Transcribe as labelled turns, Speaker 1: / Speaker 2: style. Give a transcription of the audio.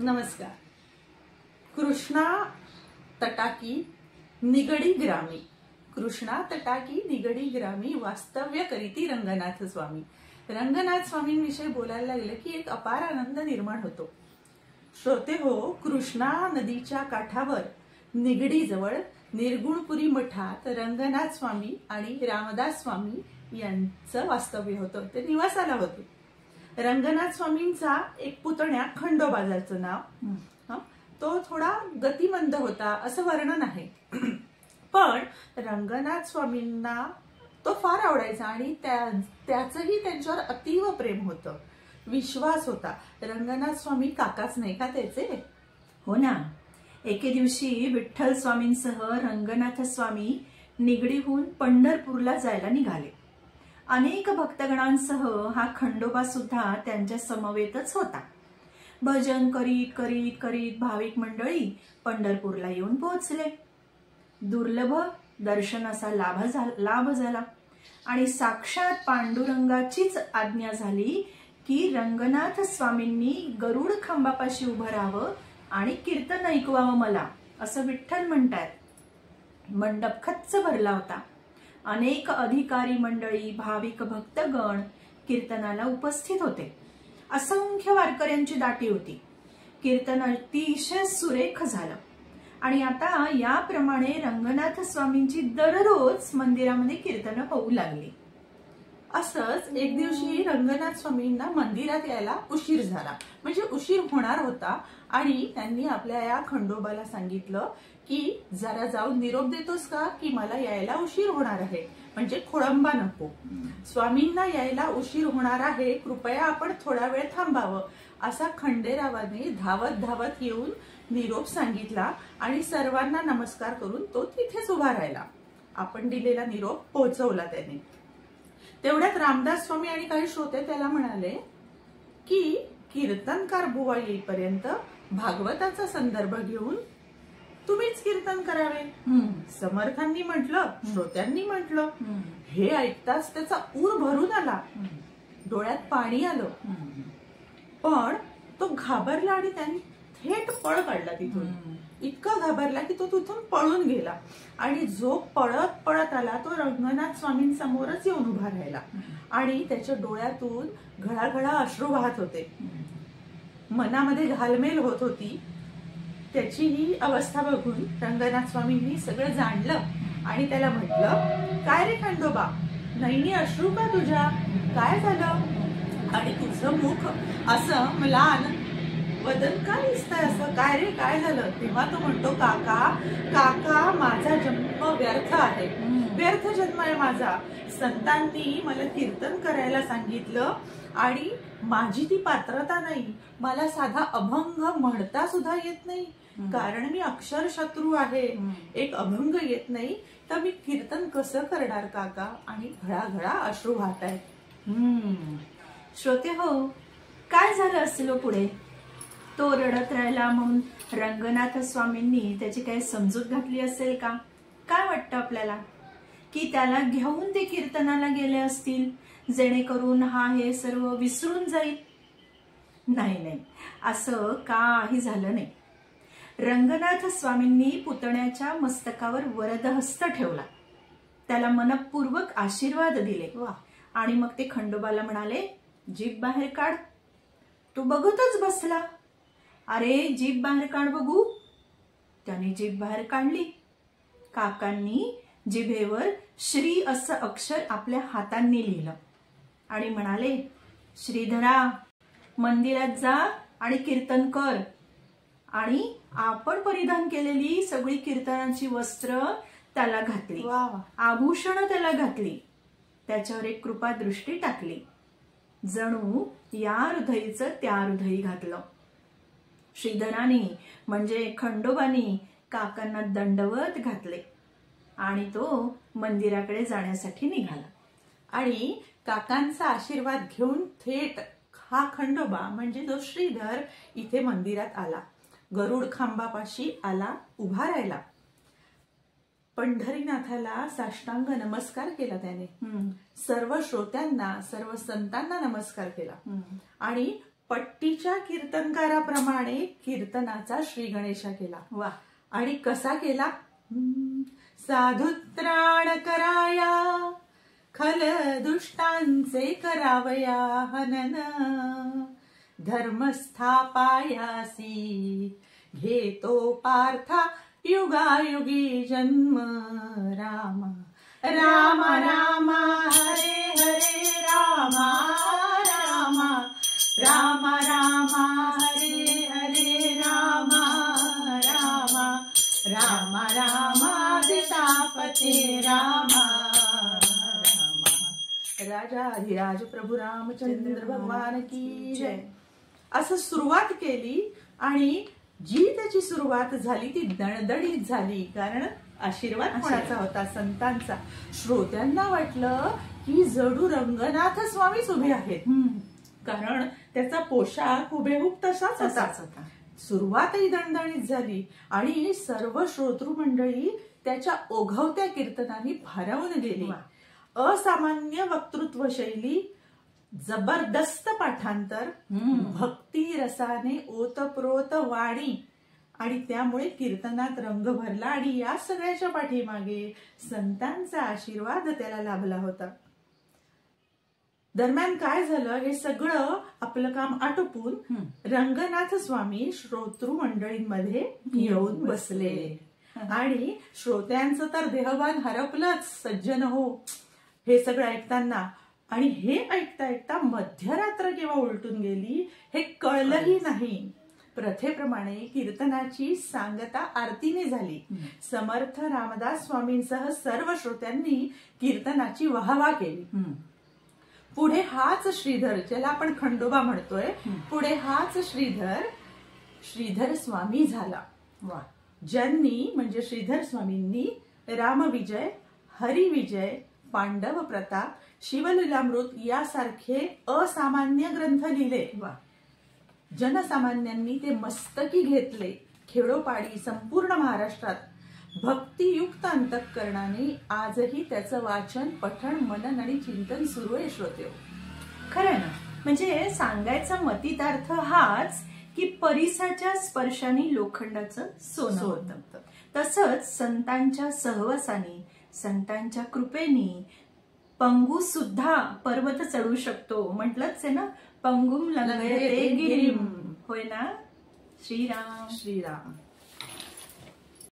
Speaker 1: नमस्कार. कृष्णा तटाकी निगडी ग्रामी, कृष्णा तटाकी निगडी ग्रामी वास्तव्य करीती रंगनाथ स्वामी. रंगनाथ स्वामींविषयी बोलायला लागले की एक अपार आनंद निर्माण होतो. श्रोते हो, कृष्णा नदीच्या काठावर निगडी जवळ निर्गुणपुरी मठात रंगनाथ स्वामी आणि रामदास स्वामी यांचं वास्तव्य होतं. ते निवासाला होते. रंगनाथ स्वामींचा एक पुतण्या खंडोबाजाचं नाव, तो थोडा गतिमंद होता असं वर्णन आहे. पण रंगनाथ स्वामींना तो फार आवडायचा आणि त्याचंही त्यांच्यावर अतीव प्रेम होतं, विश्वास होता. रंगनाथ स्वामी काकाच नाही का त्याचे?
Speaker 2: हो ना. एके दिवशी विठ्ठल स्वामींसह रंगनाथ स्वामी निगडीहून पंढरपूरला जायला निघाले. अनेक भक्तगणांसह हा खंडोबा सुद्धा त्यांच्या समवेतच होता. भजन करीत करीत करीत भाविक मंडळी पंढरपूरला येऊन पोहोचले. दुर्लभ दर्शनाचा लाभ झाला आणि साक्षात पांडुरंगाचीच आज्ञा झाली की रंगनाथ स्वामींनी गरुड खांबापाशी उभं राहावं आणि कीर्तन ऐकवावं मला, असं विठ्ठल म्हणतात. मंडप खच्च भरला होता. अनेक अधिकारी मंडळी, भाविक भक्तगण कीर्तनाला उपस्थित होते. असंख्य वारकऱ्यांची दाटी होती. कीर्तन अतिशय सुरेख झालं आणि आता याप्रमाणे रंगनाथ स्वामींची दररोज मंदिरामध्ये कीर्तन होऊ लागली.
Speaker 1: असंच एक दिवशी रंगनाथ स्वामींना मंदिरात यायला उशीर झाला, म्हणजे उशीर होणार होता. आणि त्यांनी आपल्या या खंडोबाला सांगितलं की जरा जाऊन निरोप देतोस का, की मला यायला उशीर होणार आहे, म्हणजे खोळंबा नको. स्वामींना यायला उशीर होणार आहे, कृपया आपण थोडा वेळ थांबावं, असा खंडेरावाने धावत धावत येऊन निरोप सांगितला आणि सर्वांना नमस्कार करून तो तिथेच उभा राहिला. आपण दिलेला निरोप पोहोचवला त्याने. तेवढ्यात रामदास स्वामी आणि काही श्रोते त्याला म्हणाले की कीर्तनकार बुवा येईपर्यंत भागवताचा संदर्भ घेऊन तुम्हीच कीर्तन करावे. समर्थांनी म्हटलं, श्रोत्यांनी म्हटलं. हे ऐकताच त्याचा ऊर भरून आला, डोळ्यात पाणी आलं. पण तो घाबरला आणि त्यांनी थेट पळ काढला तिथून. इतका घाबरला की तो तिथून पळून गेला आणि जो पळत पळत आला तो रंगनाथ स्वामींसमोरच येऊन उभा राहिला आणि त्याच्या डोळ्यातून घळाघळा अश्रू वाहत होते. मनामध्ये घालमेल होत होती. त्याची ही अवस्था बघून रंगनाथ स्वामींनी सगळं जाणलं आणि त्याला म्हटलं, काय रे खंडोबा, नैनी अश्रू का तुझ्या, काय झालं? आणि तुझं मुख असं म्लान, वदन का दिसतंय असं, काय रे काय झालं? तेव्हा तो म्हणतो, काका काका माझा जन्म व्यर्थ आहे, व्यर्थ जन्म आहे माझा. संतांनी मला कीर्तन करायला सांगितलं आणि माझी ती पात्रता नाही. मला साधा अभंग म्हणता सुद्धा येत नाही, कारण मी अक्षर शत्रू आहे. एक अभंग येत नाही तर मी कीर्तन कसं करणार काका? आणि घळाघळा अश्रू वाहत आहेत.
Speaker 2: श्रोते हो, काय झालं असेल पुढे? तो रडत राहिला म्हणून रंगनाथ स्वामींनी त्याची काही समजूत घातली असेल का? काय वाटतं आपल्याला? की त्याला घेऊन ते कीर्तनाला गेले असतील जेणेकरून हा हे सर्व विसरून जाईल? नाही नाही, असं काही झालं नाही. रंगनाथ स्वामींनी पुतण्याच्या मस्तकावर वरदहस्त ठेवला, त्याला मनपूर्वक आशीर्वाद दिले आणि मग ते खंडोबाला म्हणाले, जीभ बाहेर काढ. तो बघतच बसला. अरे जीभ बाहेर काढ बघू. त्याने जीभ बाहेर काढली. काकांनी जिभेवर श्री असं अक्षर आपल्या हातांनी लिहिलं आणि म्हणाले, श्रीधरा, मंदिरात जा आणि कीर्तन कर. आणि आपण परिधान केलेली सगळी कीर्तनाची वस्त्र त्याला घातली, आभूषण त्याला घातली, त्याच्यावर एक कृपा दृष्टी टाकली. जणू या हृदयीचं त्या हृदयी घातलं. श्रीधराने म्हणजे खंडोबानी काकांना दंडवत घातले आणि तो मंदिराकडे जाण्यासाठी निघाला.
Speaker 1: आणि काकांचा आशीर्वाद घेऊन थेट हा खंडोबा म्हणजे जो श्रीधर इथे मंदिरात आला, गरुड खांबापाशी आला, उभा राहिला. पंढरीनाथाला साष्टांग नमस्कार केला त्याने. सर्व श्रोत्यांना, सर्व संतांना नमस्कार केला आणि पट्टीच्या कीर्तनकाराप्रमाणे कीर्तनाचा श्री गणेशा केला.
Speaker 2: वा.
Speaker 1: आणि कसा केला? साधुत्राण कराया खल दुष्टांचे करावया हनन धर्मस्थापायासी घेतो पार्था युगायुगी जन्म राम राम राम हरे हरे राम राम राम राम हरे हरे राम राम राम राम सीतापते राम राम. राजाधिराज प्रभू रामचंद्र भगवान की जय. असं सुरुवात केली आणि जी त्याची सुरुवात झाली ती दणदणीत झाली, कारण आशीर्वाद कोणाचा होता? संतांचा. श्रोत्यांना वाटलं की जणू रंगनाथ स्वामीच उभे आहेत, कारण त्याचा पोशाख हुबेहूब तसाच होता. सुरुवातही दणदणीत झाली आणि सर्व श्रोतृ मंडळी त्याच्या ओघवत्या कीर्तनाने भारावून गेली. असामान्य वक्तृत्व शैली, जबरदस्त पाठांतर, भक्ती रसाने ओतप्रोत वाणी, आणि त्यामुळे कीर्तनात रंग भरला. आणि या सगळ्याच्या पाठीमागे संतांचा आशीर्वाद त्याला लाभला होता. दरम्यान काय झालं? हे सगळं आपलं काम आटोपून रंगनाथ स्वामी श्रोतृ मंडळींमध्ये येऊन बसले. आणि श्रोत्यांचं तर देहभान हरपलंच. सज्जन हो, हे सगळं ऐकताना. आणि हे ऐकता ऐकता मध्यरात्र केव्हा उलटून गेली हे कळलंही नाही. प्रथेप्रमाणे कीर्तनाची सांगता आरतीने झाली. समर्थ रामदास स्वामींसह सर्व श्रोत्यांनी कीर्तनाची वाहवा केली. पुढे हाच श्रीधर, ज्याला आपण खंडोबा म्हणतोय, पुढे हाच श्रीधर स्वामी झाला.
Speaker 2: वा.
Speaker 1: ज्यांनी म्हणजे श्रीधर स्वामींनी रामविजय, हरिविजय, पांडव प्रताप, शिवलीलामृत यासारखे असामान्य ग्रंथ लिहिले. जनसामान्यांनी ते मस्तकी घेतले. खेडोपाडी संपूर्ण महाराष्ट्रात भक्तियुक्त अंतःकरणाने आजही त्याचं वाचन, पठण, मनन आणि चिंतन सुरू आहे. श्रोते,
Speaker 2: खरं ना. म्हणजे सांगायचा मतितार्थ हाच की परिसाच्या स्पर्शाने लोखंडाचं सोनं होतं. तसंच संतांच्या सहवासाने, संतांच्या कृपेने पंगू सुद्धा पर्वत चढू शकतो. म्हटलंच आहे ना, पंगुम लंघयते गिरिम. होय ना. श्रीराम
Speaker 1: श्रीराम.